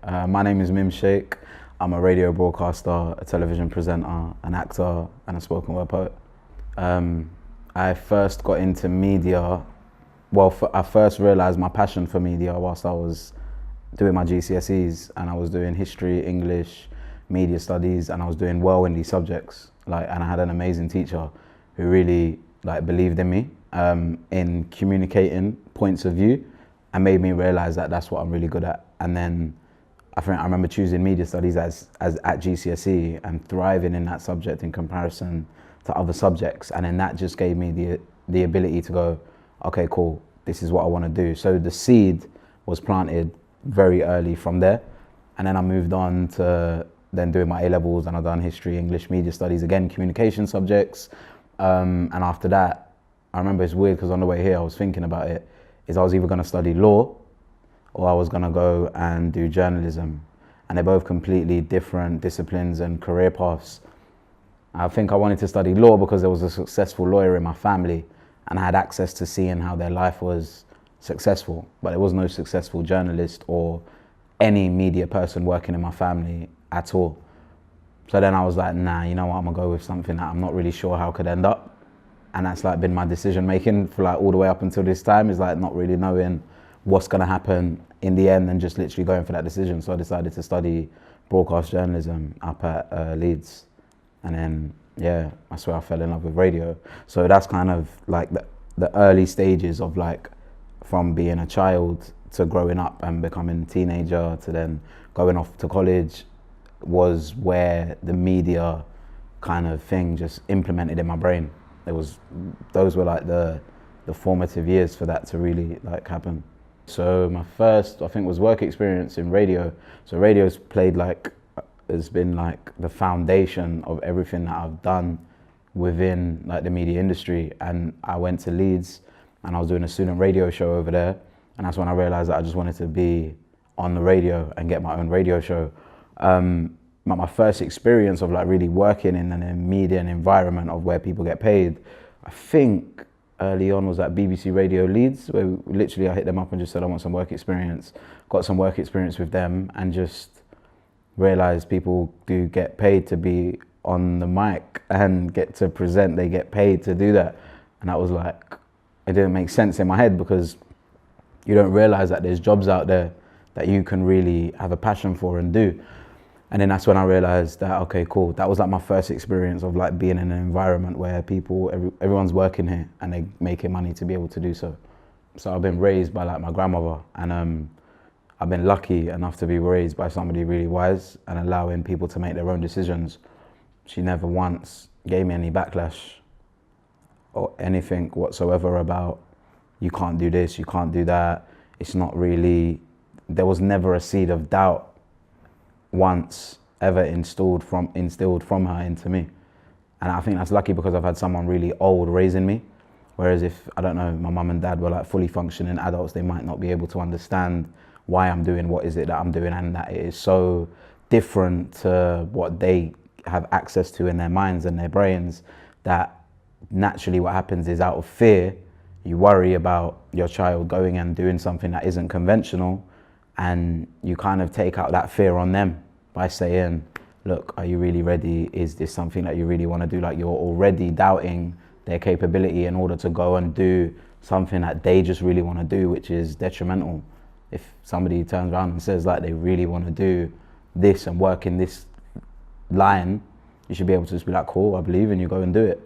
My name is Mim Shaikh. I'm a radio broadcaster, a television presenter, an actor, and a spoken word poet. I first got into media, I first realised my passion for media whilst I was doing my GCSEs, and I was doing history, English, media studies, and I was doing well in these subjects. And I had an amazing teacher who really believed in me in communicating points of view, and made me realise that that's what I'm really good at. And then I remember choosing media studies as at GCSE and thriving in that subject in comparison to other subjects. And then that just gave me the ability to go, okay, cool, this is what I want to do. So the seed was planted very early from there. And then I moved on to then doing my A-levels, and I've done history, English, media studies, again, communication subjects. And after that, I remember it's weird because on the way here, I was thinking about it, is I was either going to study law or I was going to go and do journalism. And they're both completely different disciplines and career paths. I think I wanted to study law because there was a successful lawyer in my family and I had access to seeing how their life was successful, but there was no successful journalist or any media person working in my family at all. So then I was like, nah, you know what, I'm gonna go with something that I'm not really sure how could end up. And that's been my decision making for all the way up until this time, is not really knowing what's gonna happen in the end and just literally going for that decision. So I decided to study broadcast journalism up at Leeds. And then, yeah, I swear I fell in love with radio. So that's kind of the early stages of from being a child to growing up and becoming a teenager to then going off to college, was where the media kind of thing just implemented in my brain. Those were the formative years for that to really happen. So my first, I think, was work experience in radio. So radio's played has been the foundation of everything that I've done within the media industry. And I went to Leeds and I was doing a student radio show over there. And that's when I realized that I just wanted to be on the radio and get my own radio show. My first experience of really working in a media environment of where people get paid, I think early on, was at BBC Radio Leeds, where literally I hit them up and just said I want some work experience. Got some work experience with them and just realized people do get paid to be on the mic and get to present. They get paid to do that. And that was it didn't make sense in my head, because you don't realize that there's jobs out there that you can really have a passion for and do. And then that's when I realized that, okay, cool. That was my first experience of being in an environment where everyone's working here and they're making money to be able to do so. So I've been raised by my grandmother, and I've been lucky enough to be raised by somebody really wise and allowing people to make their own decisions. She never once gave me any backlash or anything whatsoever about, you can't do this, you can't do that. It's not really, there was never a seed of doubt once ever instilled from her into me. And I think that's lucky, because I've had someone really old raising me. Whereas if, I don't know, my mum and dad were fully functioning adults, they might not be able to understand why I'm doing what is it that I'm doing, and that it is so different to what they have access to in their minds and their brains, that naturally what happens is, out of fear, you worry about your child going and doing something that isn't conventional, and you kind of take out that fear on them by saying, look, are you really ready? Is this something that you really want to do? You're already doubting their capability in order to go and do something that they just really want to do, which is detrimental. If somebody turns around and says they really want to do this and work in this line, you should be able to just be cool, I believe in you, go and do it.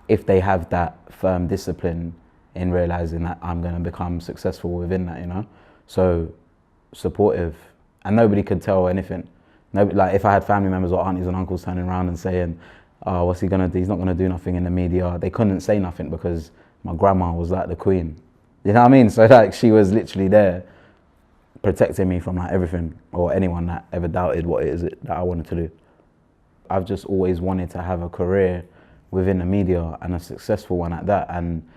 If they have that firm discipline in realizing that I'm going to become successful within that, So supportive, and nobody could tell anything. If I had family members or aunties and uncles turning around and saying, oh, what's he going to do? He's not going to do nothing in the media. They couldn't say nothing, because my grandma was the queen. You know what I mean? So she was literally there protecting me from everything, or anyone that ever doubted what it is that I wanted to do. I've just always wanted to have a career within the media, and a successful one at that, and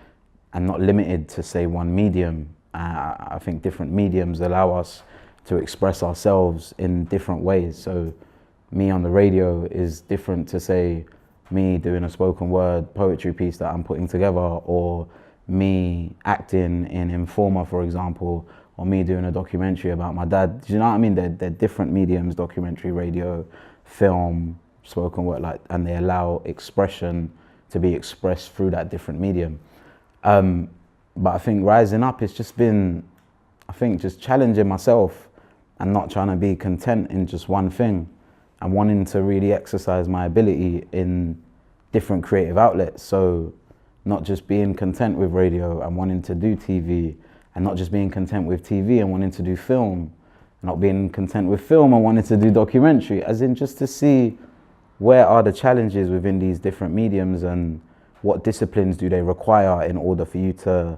not limited to say one medium. I think different mediums allow us to express ourselves in different ways. So me on the radio is different to say me doing a spoken word poetry piece that I'm putting together, or me acting in Informer, for example, or me doing a documentary about my dad. Do you know what I mean? They're different mediums: documentary, radio, film, spoken word, like, and they allow expression to be expressed through that different medium. But I think rising up, it's just been, I think, just challenging myself and not trying to be content in just one thing, and wanting to really exercise my ability in different creative outlets. So not just being content with radio and wanting to do TV, and not just being content with TV and wanting to do film, not being content with film and wanting to do documentary, as in just to see where are the challenges within these different mediums and what disciplines do they require in order for you to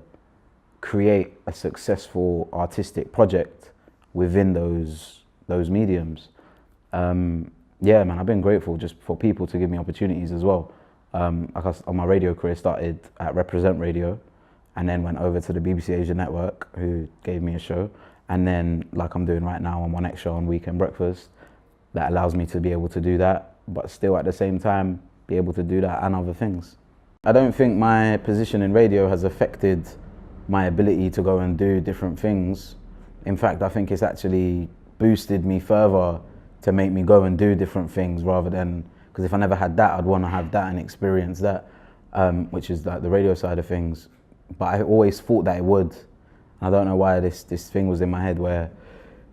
create a successful artistic project within those mediums. Yeah, man, I've been grateful just for people to give me opportunities as well. My radio career started at Represent Radio, and then went over to the BBC Asia Network, who gave me a show. And then, like I'm doing right now, I'm on extra on Weekend Breakfast. That allows me to be able to do that, but still at the same time, be able to do that and other things. I don't think my position in radio has affected my ability to go and do different things. In fact, I think it's actually boosted me further to make me go and do different things, rather than, because if I never had that, I'd want to have that and experience that, which is like the radio side of things. But I always thought that it would. I don't know why this thing was in my head where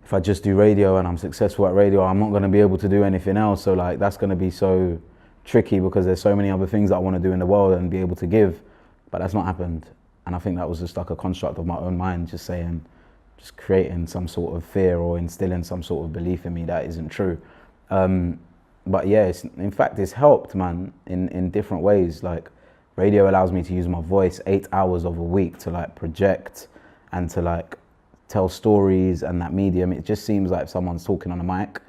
if I just do radio and I'm successful at radio, I'm not going to be able to do anything else. So like that's going to be so tricky, because there's so many other things that I want to do in the world and be able to give. But that's not happened. And I think that was just like a construct of my own mind, just creating some sort of fear or instilling some sort of belief in me that isn't true. But yeah, in fact, it's helped, man, in different ways. Like radio allows me to use my voice 8 hours of a week to like project and to like tell stories, and that medium, it just seems like someone's talking on a mic,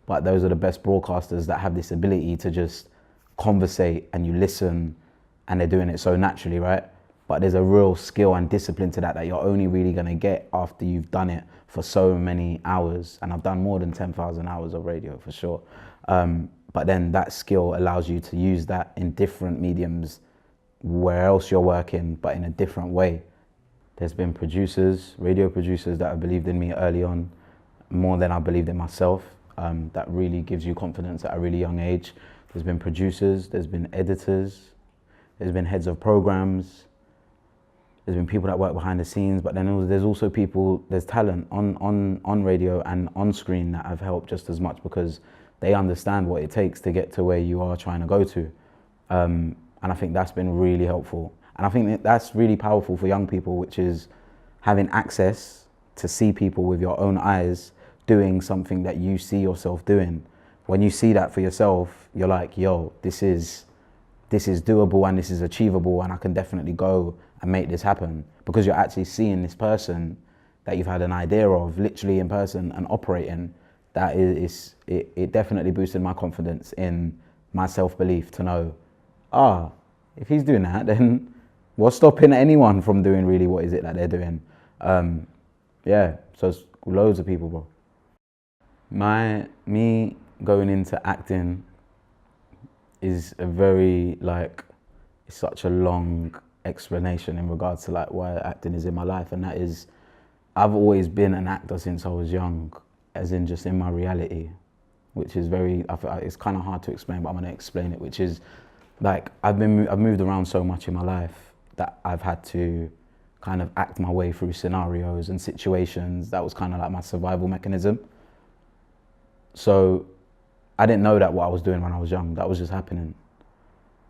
but those are the best broadcasters that have this ability to just conversate and you listen, and they're doing it so naturally, right? But there's a real skill and discipline to that you're only really gonna get after you've done it for so many hours. And I've done more than 10,000 hours of radio for sure. But then that skill allows you to use that in different mediums where else you're working, but in a different way. There's been producers, radio producers, that have believed in me early on, more than I believed in myself. That really gives you confidence at a really young age. There's been producers, there's been editors, there's been heads of programs, there's been people that work behind the scenes, but then there's also people, there's talent on radio and on screen that have helped just as much, because they understand what it takes to get to where you are trying to go to. And I think that's been really helpful. And I think that's really powerful for young people, which is having access to see people with your own eyes doing something that you see yourself doing. When you see that for yourself, you're like, yo, this is doable and this is achievable, and I can definitely go and make this happen, because you're actually seeing this person that you've had an idea of literally in person and operating. That it definitely boosted my confidence in my self-belief to know, if he's doing that, then what's stopping anyone from doing really what is it that they're doing? Yeah, so it's loads of people, bro. Me going into acting is a very, it's such a long explanation in regards to why acting is in my life, and that is, I've always been an actor since I was young, as in just in my reality, which is it's kind of hard to explain, but I'm gonna explain it, which is, I've moved around so much in my life that I've had to kind of act my way through scenarios and situations. That was kind of like my survival mechanism. So I didn't know that what I was doing when I was young, that was just happening.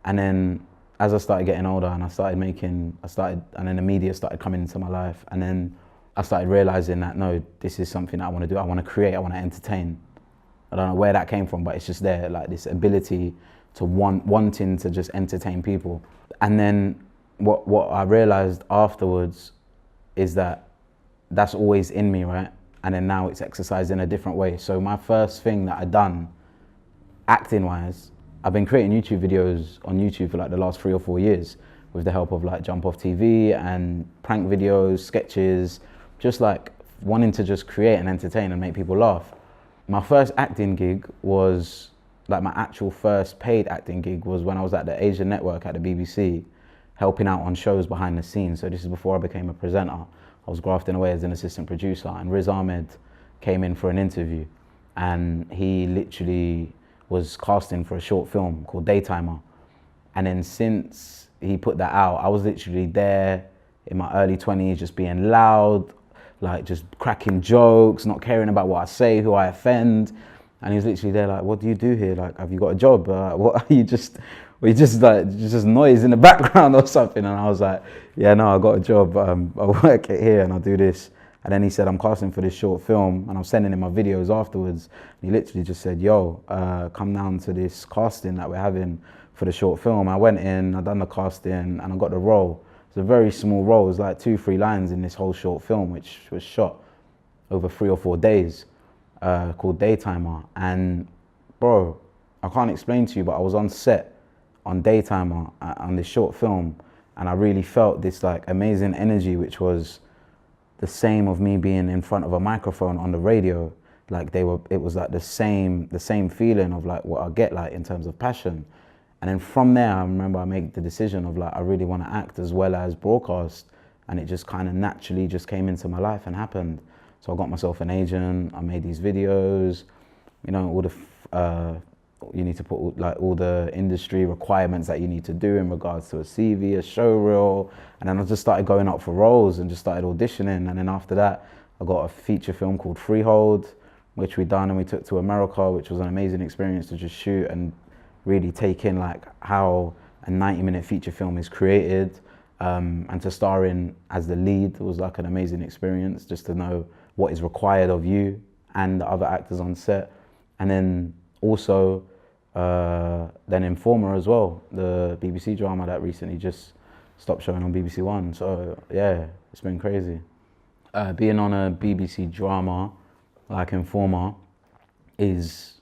And then as I started getting older and and then the media started coming into my life, and then I started realizing that, no, this is something that I want to do. I want to create, I want to entertain. I don't know where that came from, but it's just there, this ability to wanting to just entertain people. And then what I realized afterwards is that that's always in me, right? And then now it's exercised in a different way. So my first thing that I'd done, acting wise, I've been creating YouTube videos on YouTube for the last 3 or 4 years with the help of Jump Off TV and prank videos, sketches, just wanting to just create and entertain and make people laugh. My first acting gig was, my actual first paid acting gig was when I was at the Asia Network at the BBC, helping out on shows behind the scenes. So this is before I became a presenter. I was grafting away as an assistant producer, and Riz Ahmed came in for an interview, and he literally was casting for a short film called Daytimer. And then since he put that out, I was literally there in my early 20s, just being loud, like just cracking jokes, not caring about what I say, who I offend. And he was literally there like, what do you do here? Like, have you got a job? What are you just noise in the background or something? And I was like, yeah, no, I got a job. I work it here and I do this. And then he said, I'm casting for this short film, and I'm sending him my videos afterwards. And he literally just said, yo, come down to this casting that we're having for the short film. I went in, I done the casting, and I got the role. It's a very small role. It was like 2-3 lines in this whole short film, which was shot over 3 or 4 days, called Daytimer. And bro, I can't explain to you, but I was on set on Daytimer on this short film, and I really felt this like amazing energy, which was the same of me being in front of a microphone on the radio. Like it was like the same feeling of like what I get like in terms of passion. And then from there, I remember I made the decision of like, I really want to act as well as broadcast. And it just kind of naturally just came into my life and happened. So I got myself an agent, I made these videos, you know, all the, you need to put like all the industry requirements that you need to do in regards to a CV, a show reel. And then I just started going up for roles and just started auditioning. And then after that, I got a feature film called Freehold, which we done and we took to America, which was an amazing experience to just shoot and really take in like how a 90-minute feature film is created. And to star in as the lead was like an amazing experience, just to know what is required of you and the other actors on set. And then also, then Informer as well, the BBC drama that recently just stopped showing on BBC One. So yeah, it's been crazy. Being on a BBC drama like Informer is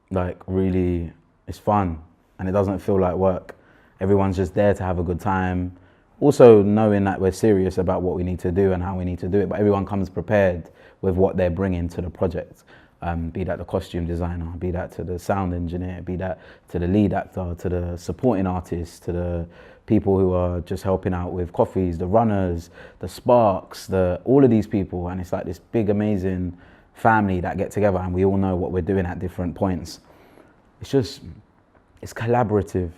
like really, it's fun and it doesn't feel like work. Everyone's just there to have a good time. Also knowing that we're serious about what we need to do and how we need to do it, but everyone comes prepared with what they're bringing to the project. Be that the costume designer, be that to the sound engineer, be that to the lead actor, to the supporting artists, to the people who are just helping out with coffees, the runners, the sparks, all of these people. And it's like this big, amazing family that get together and we all know what we're doing at different points. It's collaborative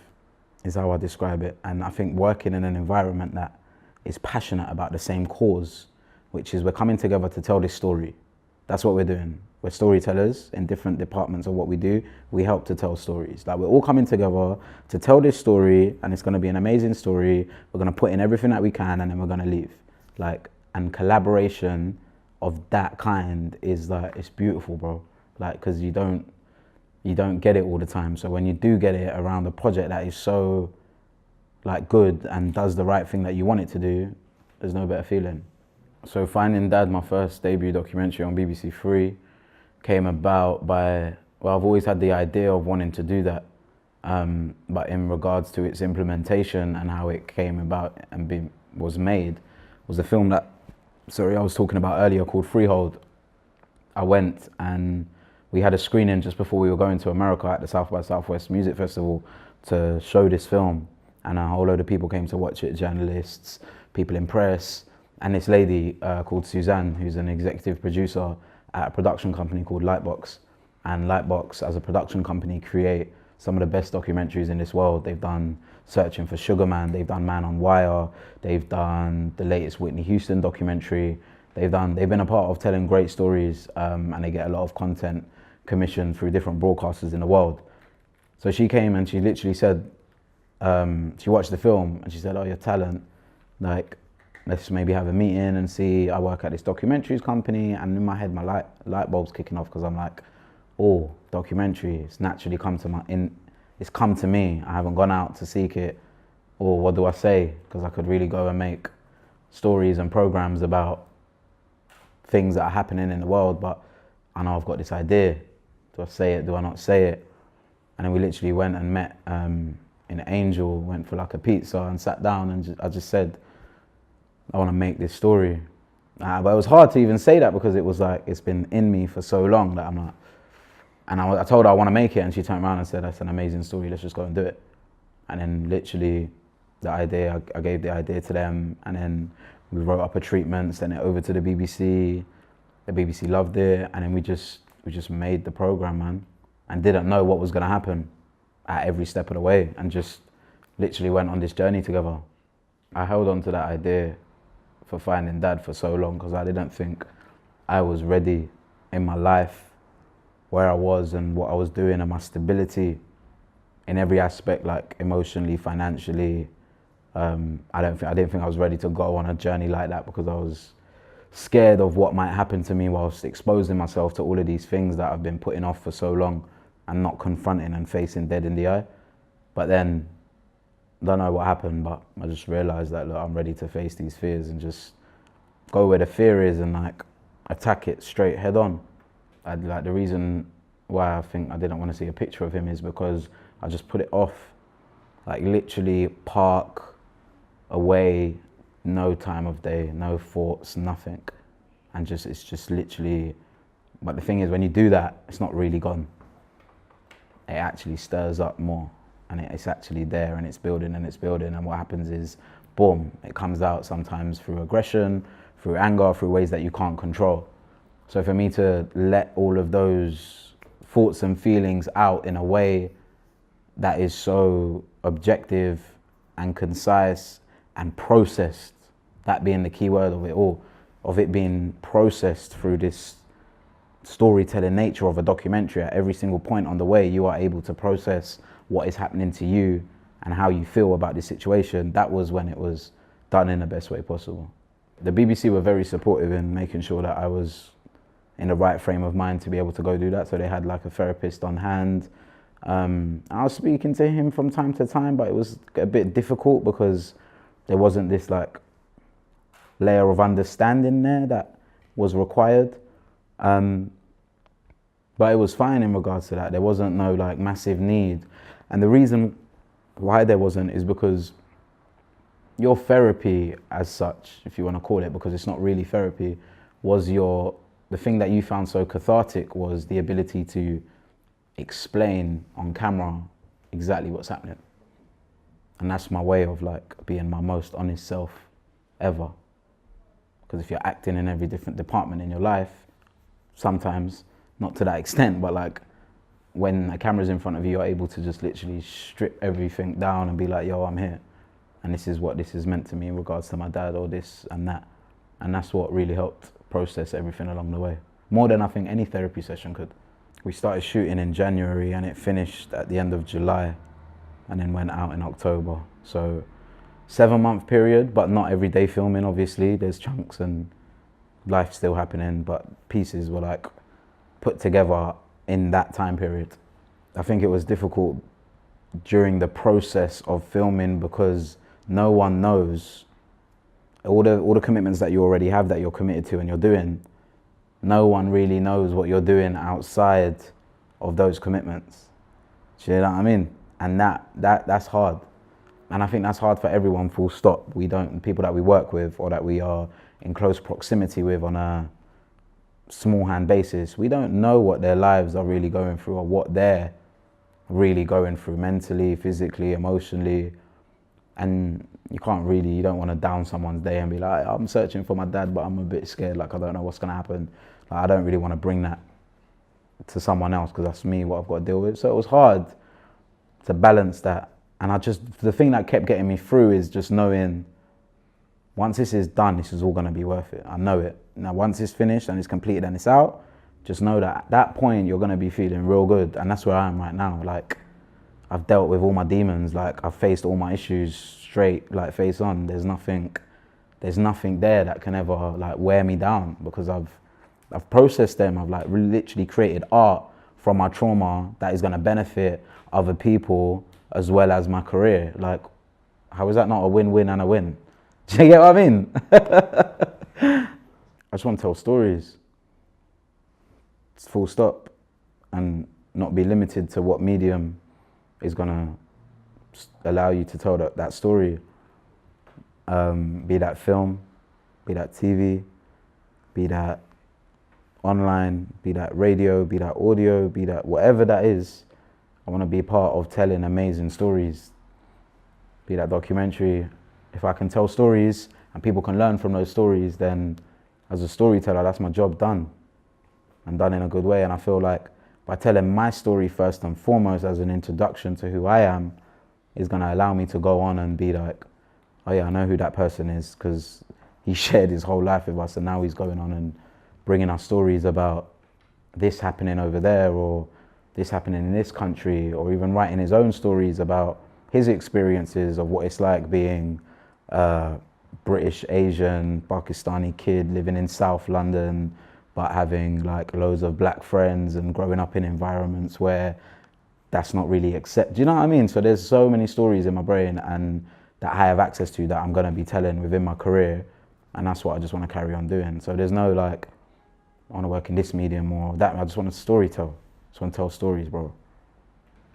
is how I describe it. And I think working in an environment that is passionate about the same cause, which is we're coming together to tell this story. That's what we're doing. We're storytellers in different departments of what we do. We help to tell stories. Like we're all coming together to tell this story, and it's going to be an amazing story. We're going to put in everything that we can, and then we're going to leave. Like, and collaboration of that kind is like, it's beautiful, bro. Like, because you don't get it all the time. So when you do get it around a project that is so like good and does the right thing that you want it to do, there's no better feeling. So Finding Dad, my first debut documentary on BBC Three, came about by, well, I've always had the idea of wanting to do that, but in regards to its implementation and how it came about and was made, was a film that, I was talking about earlier called Freehold. I went and we had a screening just before we were going to America at the South by Southwest Music Festival to show this film, and a whole load of people came to watch it, journalists, people in press, and this lady called Suzanne, who's an executive producer at a production company called Lightbox. And Lightbox, as a production company, create some of the best documentaries in this world. They've done Searching for Sugar Man, they've done Man on Wire, they've done the latest Whitney Houston documentary. They've been a part of telling great stories, and they get a lot of content commissioned through different broadcasters in the world. So she came and she literally said, she watched the film and she said, oh, your talent, like, let's maybe have a meeting and see. I work at this documentaries company, and in my head, my light bulb's kicking off because I'm like, oh, documentary, it's naturally come to me. I haven't gone out to seek it. Or what do I say? Because I could really go and make stories and programs about things that are happening in the world, but I know I've got this idea. Do I say it? Do I not say it? And then we literally went and met in Angel, went for like a pizza and sat down, and I just said, I want to make this story. But it was hard to even say that because it was like, it's been in me for so long that I'm like, and I told her I want to make it, and she turned around and said, that's an amazing story, let's just go and do it. And then literally the idea. I gave the idea to them, and then we wrote up a treatment, sent it over to the BBC. The BBC loved it, and then we just made the program, man, and didn't know what was gonna happen at every step of the way, and just literally went on this journey together. I held on to that idea for Finding Dad for so long because I didn't think I was ready in my life, where I was and what I was doing, and my stability in every aspect, like emotionally, financially. I didn't think I was ready to go on a journey like that because I was scared of what might happen to me whilst exposing myself to all of these things that I've been putting off for so long and not confronting and facing dead in the eye. But then, I don't know what happened, but I just realized that, look, I'm ready to face these fears and just go where the fear is and like attack it straight head on. Like the reason why I think I didn't want to see a picture of him is because I just put it off, like literally park away, no time of day, no thoughts, nothing. And it's just literally, but the thing is when you do that, it's not really gone. It actually stirs up more and it's actually there and it's building and what happens is, boom, it comes out sometimes through aggression, through anger, through ways that you can't control. So for me to let all of those thoughts and feelings out in a way that is so objective and concise and processed, that being the key word of it all, of it being processed through this storytelling nature of a documentary. At every single point on the way, you are able to process what is happening to you and how you feel about this situation. That was when it was done in the best way possible. The BBC were very supportive in making sure that I was in the right frame of mind to be able to go do that. So they had like a therapist on hand. I was speaking to him from time to time, but it was a bit difficult because there wasn't this like layer of understanding there that was required. But it was fine in regards to that. There wasn't no like massive need. And the reason why there wasn't is because your therapy as such, if you want to call it, because it's not really therapy, was the thing that you found so cathartic was the ability to explain on camera exactly what's happening. And that's my way of like being my most honest self ever. Because if you're acting in every different department in your life, sometimes, not to that extent, but like when a camera's in front of you, you're able to just literally strip everything down and be like, yo, I'm here. And this is what this is meant to me in regards to my dad or this and that. And that's what really helped process everything along the way. More than I think any therapy session could. We started shooting in January and it finished at the end of July and then went out in October. So 7-month period, but not every day filming, obviously. There's chunks and life still happening, but pieces were like put together in that time period. I think it was difficult during the process of filming because no one knows all the commitments that you already have that you're committed to and you're doing. No one really knows what you're doing outside of those commitments. Do you know what I mean? And that's hard. And I think that's hard for everyone, full stop. People that we work with or that we are in close proximity with on a small hand basis, we don't know what their lives are really going through or what they're really going through mentally, physically, emotionally. And you don't want to down someone's day and be like, I'm searching for my dad, but I'm a bit scared, like I don't know what's going to happen. Like, I don't really want to bring that to someone else because that's me, what I've got to deal with. So it was hard to balance that. And the thing that kept getting me through is just knowing once this is done, this is all going to be worth it. I know it. Now, once it's finished and it's completed and it's out, just know that at that point, you're going to be feeling real good. And that's where I am right now. Like, I've dealt with all my demons. Like, I've faced all my issues straight, like face on. There's nothing there that can ever like wear me down because I've processed them. I've like literally created art from my trauma that is going to benefit other people as well as my career. Like, how is that not a win-win and a win? Do you get what I mean? I just want to tell stories. It's full stop. And not be limited to what medium is going to allow you to tell that story. Be that film, be that TV, be that online, be that radio, be that audio, be that whatever that is. I want to be part of telling amazing stories be that documentary. If I can tell stories and people can learn from those stories, then as a storyteller, that's my job done, and done in a good way. And I feel like by telling my story first and foremost as an introduction to who I am, is going to allow me to go on and be like, oh yeah, I know who that person is, because he shared his whole life with us, and now he's going on and bringing us stories about this happening over there, or this happening in this country, or even writing his own stories about his experiences of what it's like being a British, Asian, Pakistani kid living in South London, but having like loads of black friends and growing up in environments where that's not really accepted. Do you know what I mean? So there's so many stories in my brain and that I have access to that I'm going to be telling within my career, and that's what I just want to carry on doing. So there's no like, I want to work in this medium or that. I just want to story tell. I just want to tell stories, bro.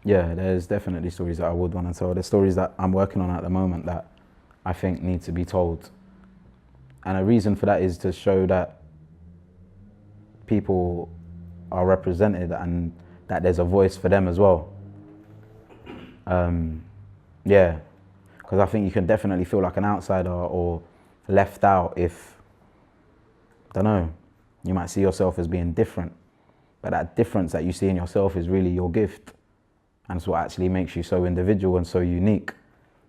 Yeah, there's definitely stories that I would want to tell. There's stories that I'm working on at the moment that I think need to be told. And a reason for that is to show that people are represented and that there's a voice for them as well. Yeah, because I think you can definitely feel like an outsider or left out if, I don't know, you might see yourself as being different, but that difference that you see in yourself is really your gift, and it's what actually makes you so individual and so unique.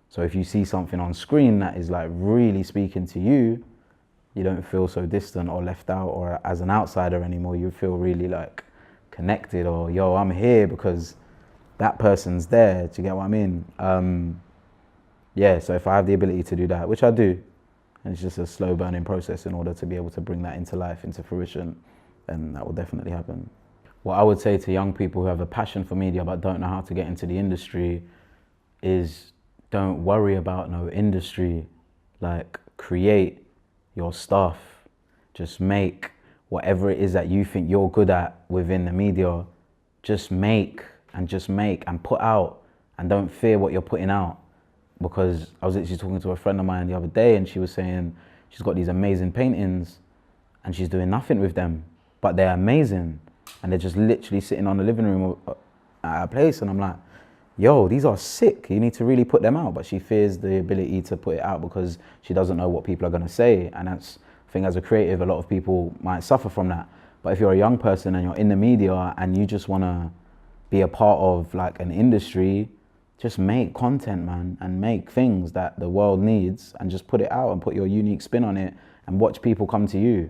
So if you see something on screen that is like really speaking to you, you don't feel so distant or left out or as an outsider anymore. You feel really like connected, or yo, I'm here because that person's there. Do you get what I mean? Yeah, so if I have the ability to do that, which I do, and it's just a slow burning process in order to be able to bring that into life, into fruition, then that will definitely happen. What I would say to young people who have a passion for media but don't know how to get into the industry is, don't worry about no industry. Like, create your stuff. Just make whatever it is that you think you're good at within the media. Just make and put out, and don't fear what you're putting out. Because I was literally talking to a friend of mine the other day, and she was saying she's got these amazing paintings and she's doing nothing with them, but they're amazing, and they're just literally sitting on the living room at a place, and I'm like, yo, these are sick, you need to really put them out. But she fears the ability to put it out because she doesn't know what people are going to say, and that's, I think as a creative, a lot of people might suffer from that. But if you're a young person and you're in the media and you just want to be a part of like an industry, just make content, man, and make things that the world needs, and just put it out and put your unique spin on it, and watch people come to you.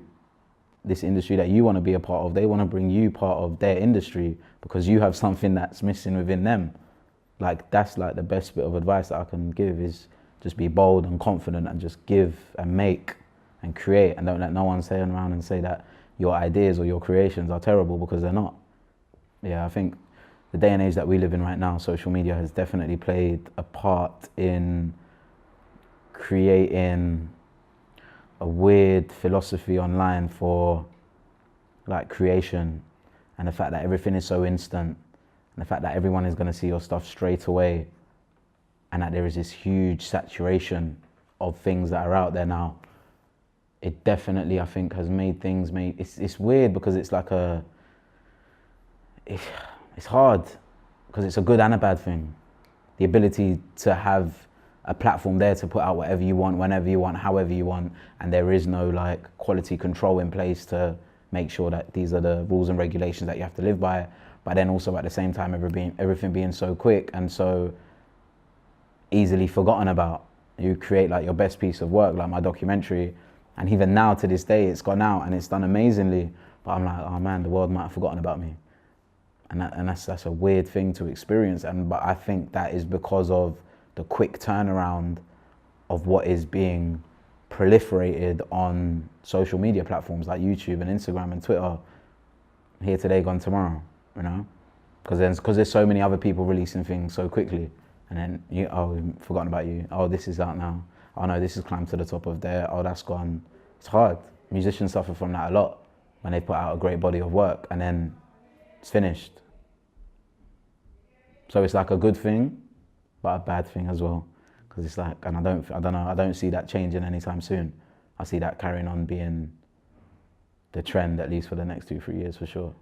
This industry that you want to be a part of, they want to bring you part of their industry because you have something that's missing within them. Like, that's like the best bit of advice that I can give, is just be bold and confident and just give and make and create, and don't let no one stand around and say that your ideas or your creations are terrible, because they're not. Yeah, I think the day and age that we live in right now, social media has definitely played a part in creating a weird philosophy online for like creation, and the fact that everything is so instant, and the fact that everyone is going to see your stuff straight away, and that there is this huge saturation of things that are out there now. It definitely, I think, has made things, it's weird because it's like it's hard because it's a good and a bad thing. The ability to have a platform there to put out whatever you want, whenever you want, however you want, and there is no like quality control in place to make sure that these are the rules and regulations that you have to live by. But then also at the same time, everything being so quick and so easily forgotten about. You create like your best piece of work, like my documentary, and even now to this day, it's gone out and it's done amazingly. But I'm like, oh man, the world might have forgotten about me. And that's a weird thing to experience. But I think that is because of the quick turnaround of what is being proliferated on social media platforms like YouTube and Instagram and Twitter. Here today, gone tomorrow, you know? Because there's so many other people releasing things so quickly. And then, we've forgotten about you. Oh, this is out now. Oh no, this has climbed to the top of there. Oh, that's gone. It's hard. Musicians suffer from that a lot when they put out a great body of work and then it's finished. So it's like a good thing, but a bad thing as well. Because it's like, and I don't see that changing anytime soon. I see that carrying on being the trend, at least for the next 2-3 years for sure.